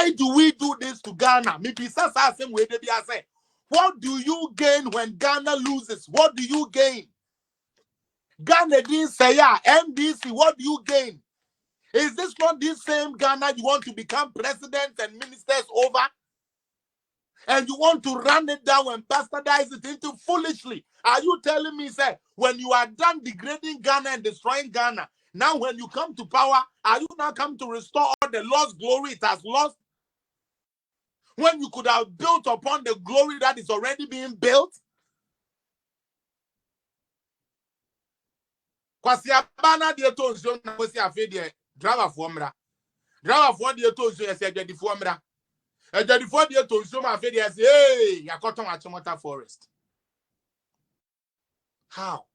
Why do we do this to Ghana? Maybe same way they say. What do you gain when Ghana loses? What do you gain? Ghana didn't say, yeah, MDC, what do you gain? Is this not this same Ghana you want to become president and ministers over? And you want to run it down and bastardize it into foolishly? Are you telling me, sir, when you are done degrading Ghana and destroying Ghana, now when you come to power, are you now come to restore all the lost glory it has lost? When you could have built upon the glory that is already being built? Kwasi abana de tonso na kwasi afede driver for mra. Driver for de tonso yesi agadi for mra. Agadi for de tonso ma afede yesi hey yakoton Achimota Forest. How?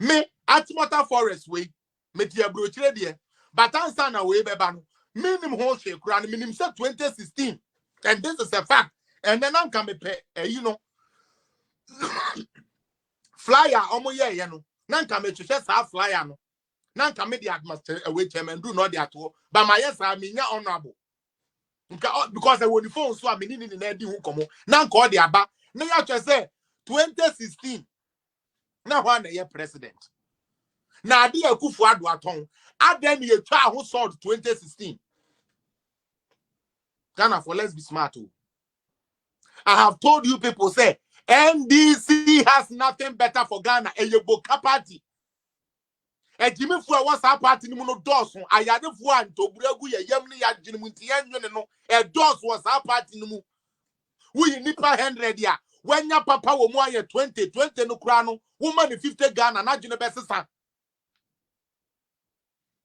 Me Achimota Forest we me ti abrochire de but answer na we beba no. Minimum whole shake run minimum 2016 and this is a fact and then I'm coming you know flyer omo ye no nanka me hwehwe sa flyer no nanka me the administrator away chairman do not that but my yes I mean honorable because I won phone so I mean ni na di hu komo nanka all the aba na ya twa say 2016 na ho na ye president na ade akufu ado aton aden ye twa ho sword 2016 Ghana for let's be smart too. I have told you people say NDC has nothing better for Ghana. A Yoboka party. A Jimmy for what's our party no Dawson. I had a one to Bregu Yamni at Jimuntian, no, a Dawson was our party no. We nipper 100 ya. When your papa will more 20 no crown, woman 50 Ghana, not in the best son.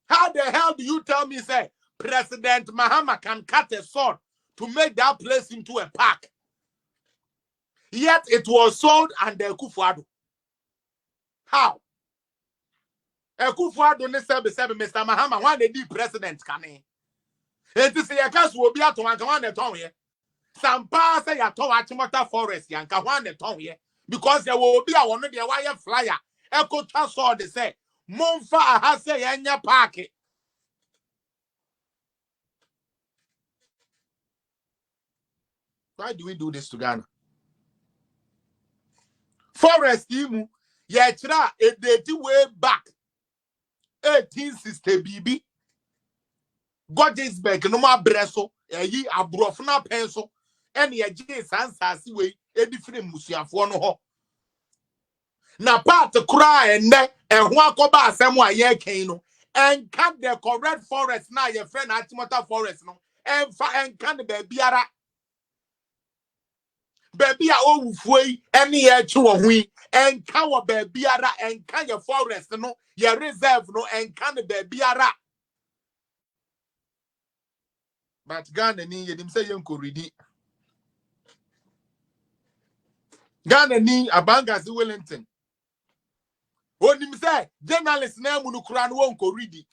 How the hell do you tell me, say, President Mahama can cut a sword to make that place into a park? Yet it was sold under Ekufuado. How? Ekufuado ne sebe Mr. Mahama one the president kane. It is a case will be at one the tongue here. Some pass say ya to Achimota Forest yanka one the tongue here because there will be a one of the wire flyer. Eko saw they say Monfa has say enya park. Why do we do this to Ghana? Forest Imu, Yatra, a date way back 1860 BB. Godisberg, no more bresso, a ye a brofna pencil, and ye J. Sansasi way, a different Musia for no ho. Now, part to cry and neck, and one coba somewhere ye cano, and cut the correct forest now, your friend Achimota Forest, no, and can the babyara. Baby a owufui any ye chuo and kawa baby ara and can your forest no your reserve no and can the baby ara. But Ghana ni yedim say yonko ridi. Ghana ni abanga si Wellington. Onim say journalist na mu no kura no wonko ridi.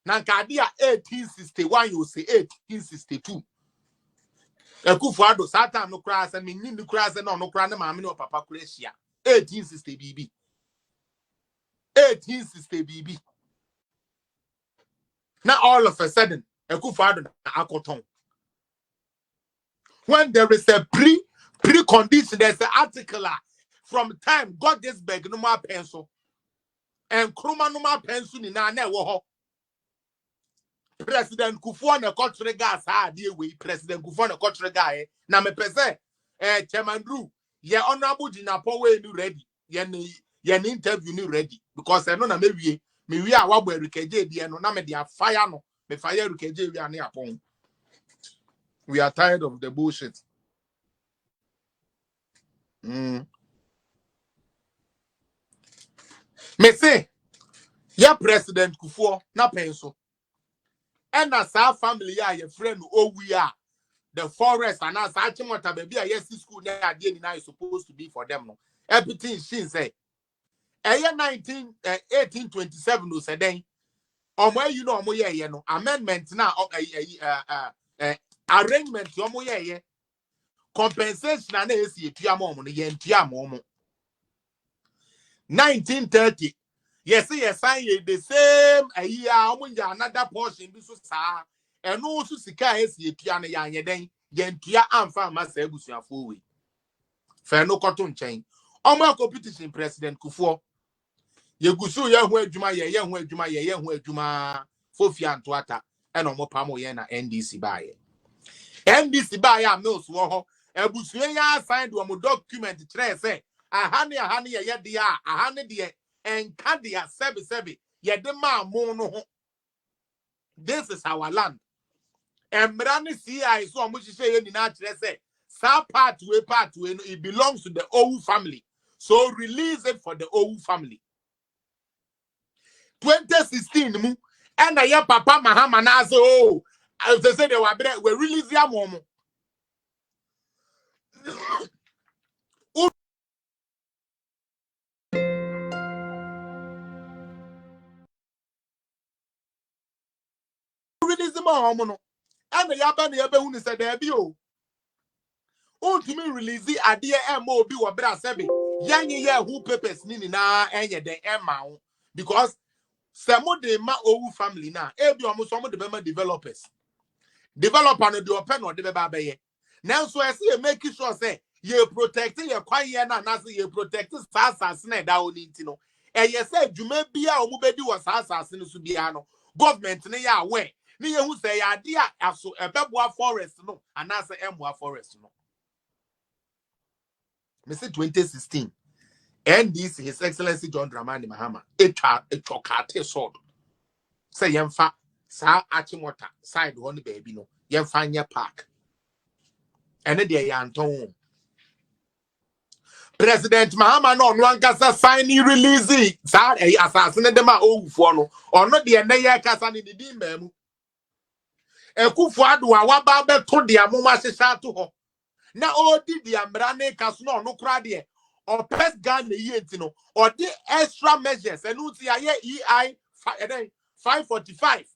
Nankadia 1861 you say 1862. Ekufuado Satan no crass and me no crass and no crass na no papa Croatia 1860 BB 1860 BB. Now all of a sudden Ekufuado na akoton. When there is a pre-condition, there's an article from time got this bag no more pencil and Kruma no more pencil ni na wo President Kufuor na country gas we President Kufuor na country guy na me pese Chairman Drew ye honorable Jinapo we ni ready ye ni interview ni ready because I know na me we a wabo erikeje die no na me dia fire no me fire erikeje we ani apon. We are tired of the bullshit. Me say ya President Kufuor na pencil. And as our family are your friend, oh, we are the forest, and as Achimota baby, yes, school there is supposed to be for them. No, everything she say. A year 1827 was a day. Or where you know, you know, amendment now, arrangement, compensation, and a Tiamo, 1930. Yes, yes, I the same a year, another portion, this was and also sika esi etua ne ya anyeden yentua amfa amasa ebusuafo we fe no koto nchen omo competition president Kufuor yegusu ye ho adwuma ye ho adwuma ye ho adwuma fofia ntoata e no mo pamo ye na NDC baaye a mills wo ho ebusue ya signed wo document kire say ahane ye de a ahane de enka de a sebe ye de ma mo no ho. This is our land. Embrani CI so omuhihye ye nyina kire say sa part we no, it belongs to the Owu family. So release it for the Owu family. 2016 mu and your papa Mahama na so oh as they say they were release ya mom. Release mom no and the yaba na yabe hu said there be o untumi release ade e ma obi wo bra sebe yanye ye who papers ni na enye den emma because some de ma Owu family na e bi omo so mo de be ma developer no de open no de be ba be ye now so I see make sure say ye protect ye kwan ye na say ye protect asase na da oni ntino e ye say dwuma bia omo bedi wo asase no so bia no government ne ya aware ne ye hu say ya de aso ebeboa forest no anase emboa forest no me say 2016 NDC His Excellency John Dramani Mahama etwa sword say yemfa sa achimota side one baby no yemfa nya park ene de yanton President Mahama no no ankasa sign release sa asasene dem a owufo no ono de ene ye kasa ne di mamu Ekufuado a waba beto de amoma hyehyɛ to ho na odi di amra ne kaso no no kra de or pest gun ne yenti no or the extra measures enu ti aye EI 545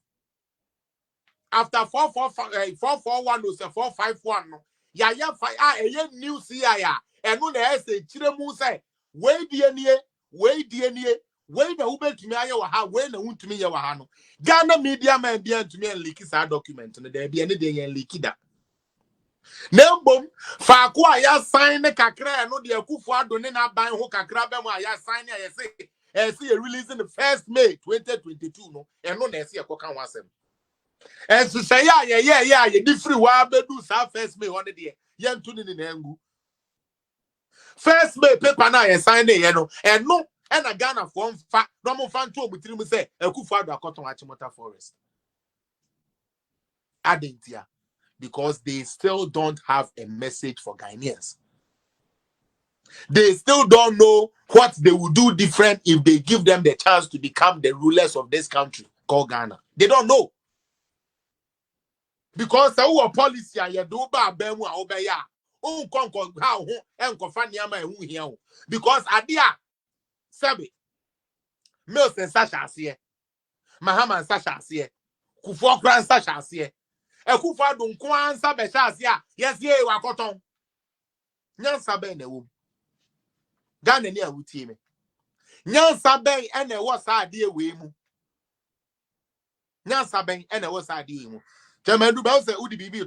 after 441 no say 451 no ya eye new CI enu na ese kire mu say we die nie we na ubetumi aye wa ha we na untumi ye wa ha no Ghana media man bia ntumi en leak sa document no there bia ne de en leak da Nembom faako a ya sign ne kakra no de Akufuado ne na ban ho kakra ba mu a ya sign ne ya say e release in the 1st May 2022 no eno na ese ekoka ho asem enso say ya ye di free wa bedu sa 1st May one de ye ntu ni na ngu 1st May paper na ya sign ne ye no eno e na Ghana for mfa no mo fa nto obutiri mu say Akufuado akoton Achimota forest adentia because they still don't have a message for Ghanaians. They still don't know what they will do different if they give them the chance to become the rulers of this country called Ghana. They don't know. Because our policy are do ba bemu a obeya. O konko ha ho enkofa niama ehu hia ho. Because adia sebe Mills and Sasha ase. Mahama and Sasha ase. Kufuor kran Sasha ase. Akufuado nko ansa be sha ase a yes ye wa koton. Nyansa be na wo. Ghana ni awutie me. Nyansa ben ene wo sa ade we mu. Nyansa ben ene wo sa ade we mu. Chairman du ba say udi bibi